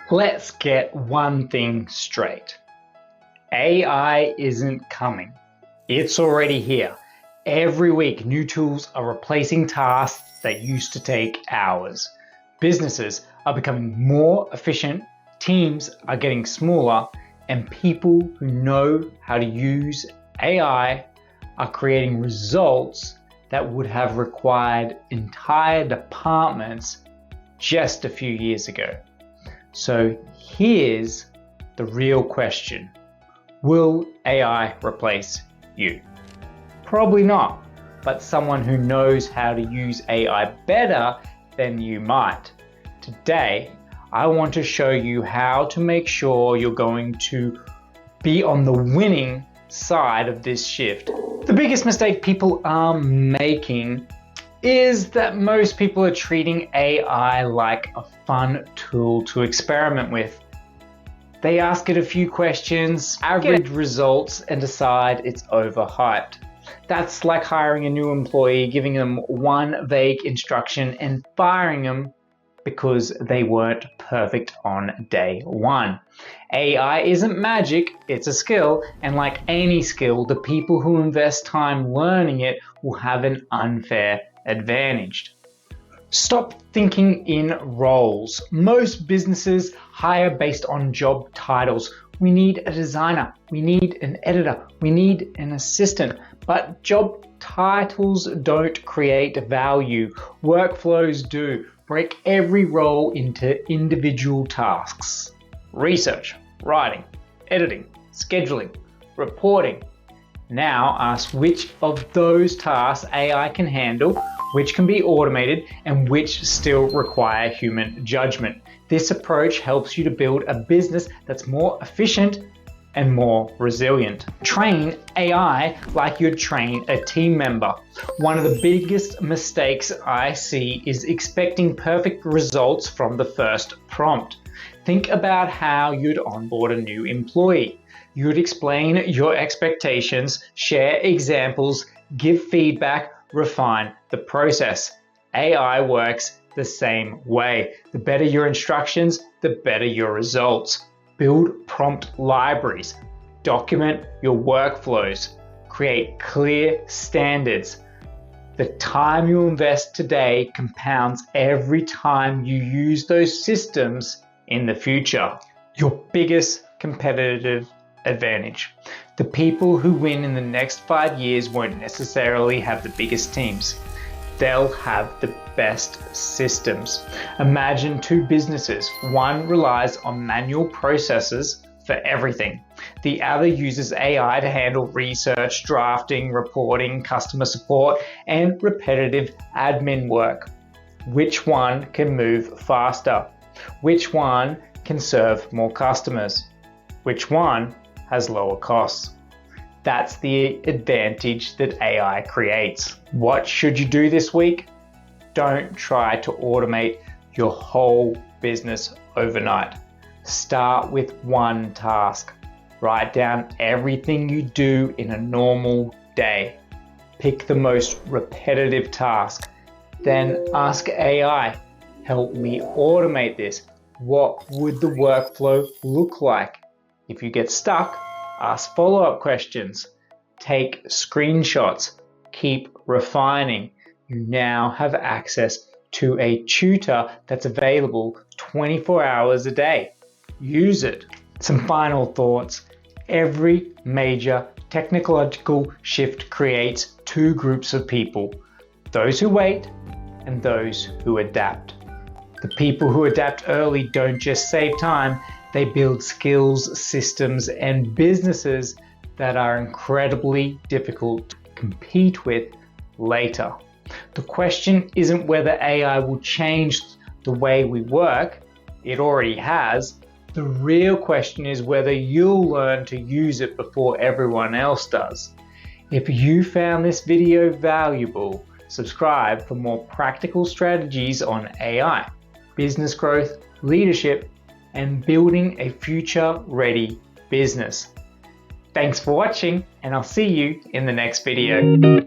Let's get one thing straight. AI isn't coming. It's already here. Every week, new tools are replacing tasks that used to take hours. Businesses are becoming more efficient, teams are getting smaller, and people who know how to use AI are creating results that would have required entire departments just a few years ago. So here's the real question. Will AI replace you? Probably not, but someone who knows how to use AI better than you might. Today, I want to show you how to make sure you're going to be on the winning side of this shift. The biggest mistake people are making is that most people are treating AI like a fun tool to experiment with. They ask it a few questions, average results, and decide it's overhyped. That's like hiring a new employee, giving them one vague instruction and firing them because they weren't perfect on day one. AI isn't magic, it's a skill, and like any skill, the people who invest time learning it will have an unfair advantage. Stop thinking in roles. Most businesses hire based on job titles. We need a designer, we need an editor, we need an assistant, but job titles don't create value. Workflows do. Break every role into individual tasks. Research, writing, editing, scheduling, reporting. Now ask which of those tasks AI can handle, which can be automated, and which still require human judgment. This approach helps you to build a business that's more efficient and more resilient. Train AI like you'd train a team member. One of the biggest mistakes I see is expecting perfect results from the first prompt. Think about how you'd onboard a new employee. You'd explain your expectations, share examples, give feedback, refine the process. AI works the same way. The better your instructions, the better your results. Build prompt libraries, document your workflows, create clear standards. The time you invest today compounds every time you use those systems in the future. Your biggest competitive advantage. The people who win in the next 5 years won't necessarily have the biggest teams. They'll have the best systems. Imagine two businesses. One relies on manual processes for everything. The other uses AI to handle research, drafting, reporting, customer support, and repetitive admin work. Which one can move faster? Which one can serve more customers? Which one has lower costs? That's the advantage that AI creates. What should you do this week? Don't try to automate your whole business overnight. Start with one task. Write down everything you do in a normal day. Pick the most repetitive task. Then ask AI, help me automate this. What would the workflow look like? If you get stuck, ask follow-up questions. Take screenshots. Keep refining. You now have access to a tutor that's available 24 hours a day. Use it. Some final thoughts. Every major technological shift creates two groups of people, those who wait and those who adapt. The people who adapt early don't just save time, they build skills, systems, and businesses that are incredibly difficult to compete with later. The question isn't whether AI will change the way we work, it already has. The real question is whether you'll learn to use it before everyone else does. If you found this video valuable, subscribe for more practical strategies on AI, business growth, leadership, and building a future-ready business. Thanks for watching, and I'll see you in the next video.